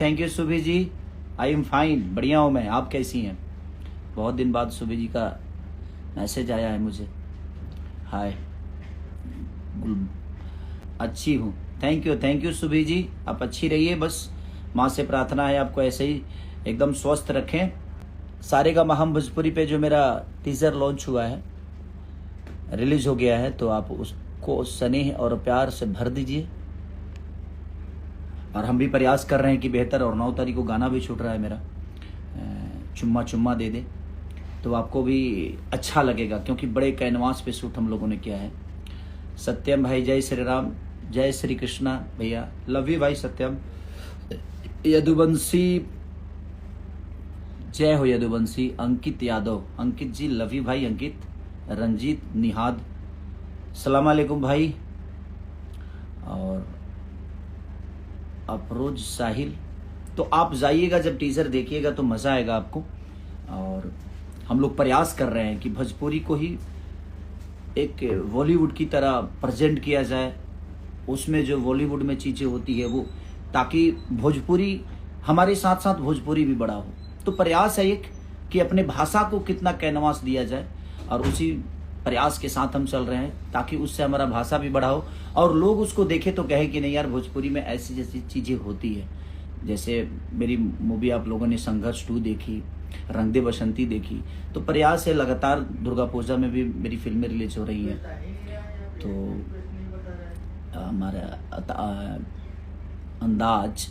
Thank you Subhi ji, I am fine, बढ़िया हूँ मैं। आप कैसी हैं? बहुत दिन बाद सुभी जी का मैसेज आया है मुझे। हाय, अच्छी हूँ। थैंक यू सुभी जी, आप अच्छी रहिए। बस माँ से प्रार्थना है आपको ऐसे ही एकदम स्वस्थ रखें। सारेगामा हम भोजपुरी पे जो मेरा टीजर लॉन्च हुआ है, रिलीज हो गया है, तो आप उसको स्नेह और प्यार से भर दीजिए। और हम भी प्रयास कर रहे हैं कि बेहतर, और 9 तारीख को गाना भी छूट रहा है मेरा, चुम्मा चुम्मा दे दे, तो आपको भी अच्छा लगेगा, क्योंकि बड़े कैनवास पे शूट हम लोगों ने किया है। सत्यम भाई, जय श्री राम, जय श्री कृष्णा भैया, लव यू भाई सत्यम। यदुवंशी, जय हो यदुवंशी। अंकित यादव, अंकित जी लव यू भाई अंकित। रंजीत निहाद, सलाम अलैकुम भाई। और अफरोज साहिल, तो आप जाइएगा, जब टीजर देखिएगा तो मज़ा आएगा आपको। और हम लोग प्रयास कर रहे हैं कि भोजपुरी को ही एक बॉलीवुड की तरह प्रेजेंट किया जाए, उसमें जो बॉलीवुड में चीज़ें होती है वो, ताकि भोजपुरी हमारे साथ साथ भोजपुरी भी बड़ा हो। तो प्रयास है एक कि अपने भाषा को कितना कैनवास दिया जाए, और उसी प्रयास के साथ हम चल रहे हैं, ताकि उससे हमारा भाषा भी बढ़ा हो और लोग उसको देखें तो कहे कि नहीं यार, भोजपुरी में ऐसी जैसी चीज़ें होती है। जैसे मेरी मूवी आप लोगों ने संघर्ष 2 देखी, रंग दे बसंती देखी, तो प्रयास है लगातार। दुर्गा पूजा में भी मेरी फिल्में रिलीज हो रही हैं, तो हमारा अंदाज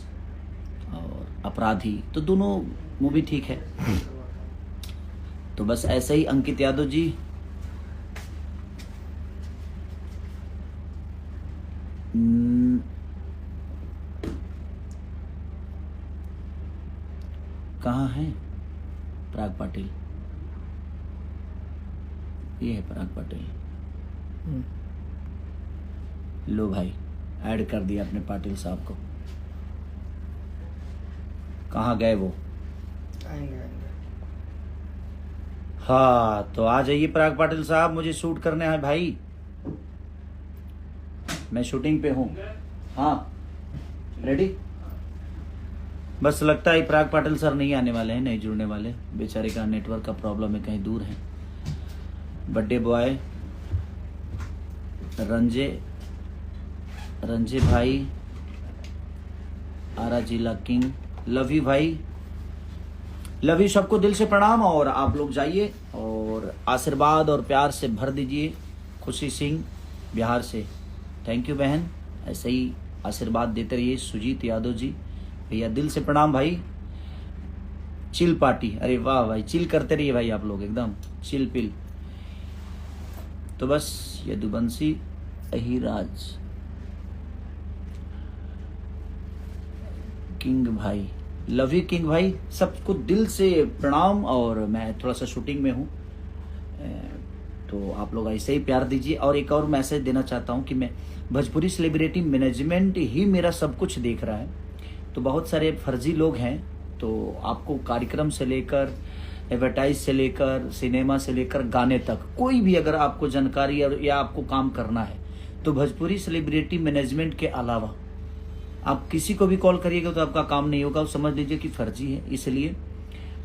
और अपराधी, तो दोनों मूवी ठीक है। तो बस ऐसे ही। अंकित यादव जी, कहाँ है पराग पाटिल? ये है पराग पाटिल। लो भाई, ऐड कर दिया अपने पाटिल साहब को। कहाँ गए वो? आएंगे। हाँ, तो आ जाइए पराग पाटिल साहब, मुझे शूट करने है भाई, मैं शूटिंग पे हूँ। हाँ, रेडी। बस लगता है पराग पाटिल सर नहीं आने वाले हैं, नहीं जुड़ने वाले, बेचारे का नेटवर्क का प्रॉब्लम है, कहीं दूर है। बर्थडे बॉय रंजे भाई, आरा जिला किंग, लव यू भाई, लव यू सबको दिल से प्रणाम। और आप लोग जाइए और आशीर्वाद और प्यार से भर दीजिए। खुशी सिंह बिहार से, थैंक यू बहन, ऐसे ही आशीर्वाद देते रहिए। सुजीत यादव जी भैया, दिल से प्रणाम भाई। चिल पार्टी, अरे वाह भाई, चिल करते रहिए भाई, आप लोग एकदम चिल पिल। तो बस यदुवंशी अहिराज, किंग भाई, लव यू किंग भाई, सबको दिल से प्रणाम। और मैं थोड़ा सा शूटिंग में हूँ, तो आप लोग ऐसे ही प्यार दीजिए। और एक और मैसेज देना चाहता हूँ कि मैं भोजपुरी सेलिब्रिटी मैनेजमेंट ही मेरा सब कुछ देख रहा है, तो बहुत सारे फर्जी लोग हैं। तो आपको कार्यक्रम से लेकर, एडवर्टाइज से लेकर, सिनेमा से लेकर गाने तक, कोई भी अगर आपको जानकारी या आपको काम करना है, तो भोजपुरी सेलिब्रिटी मैनेजमेंट के अलावा आप किसी को भी कॉल करिएगा तो आपका काम नहीं होगा, समझ लीजिए कि फर्जी है। इसलिए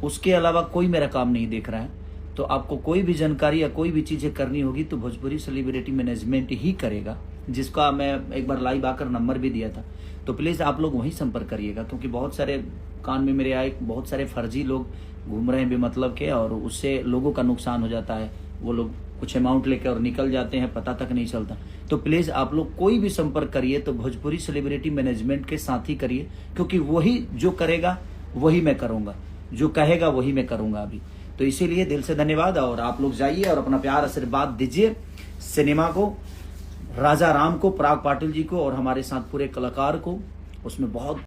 उसके अलावा कोई मेरा काम नहीं देख रहा है। तो आपको कोई भी जानकारी या कोई भी चीज़ें करनी होगी तो भोजपुरी सेलिब्रिटी मैनेजमेंट ही करेगा, जिसका मैं एक बार लाइव आकर नंबर भी दिया था। तो प्लीज़ आप लोग वहीं संपर्क करिएगा, क्योंकि बहुत सारे कान में मेरे आए, बहुत सारे फर्जी लोग घूम रहे हैं बेमतलब के, और उससे लोगों का नुकसान हो जाता है। वो लोग कुछ अमाउंट लेकर और निकल जाते हैं, पता तक नहीं चलता। तो प्लीज़ आप लोग कोई भी संपर्क करिए तो भोजपुरी सेलिब्रिटी मैनेजमेंट के साथ ही करिए, क्योंकि वही जो करेगा वही मैं करूँगा, जो कहेगा वही मैं करूँगा अभी। तो इसीलिए दिल से धन्यवाद। और आप लोग जाइए और अपना प्यार आशीर्वाद दीजिए सिनेमा को, राजा राम को, पराग पाटिल जी को, और हमारे साथ पूरे कलाकार को। उसमें बहुत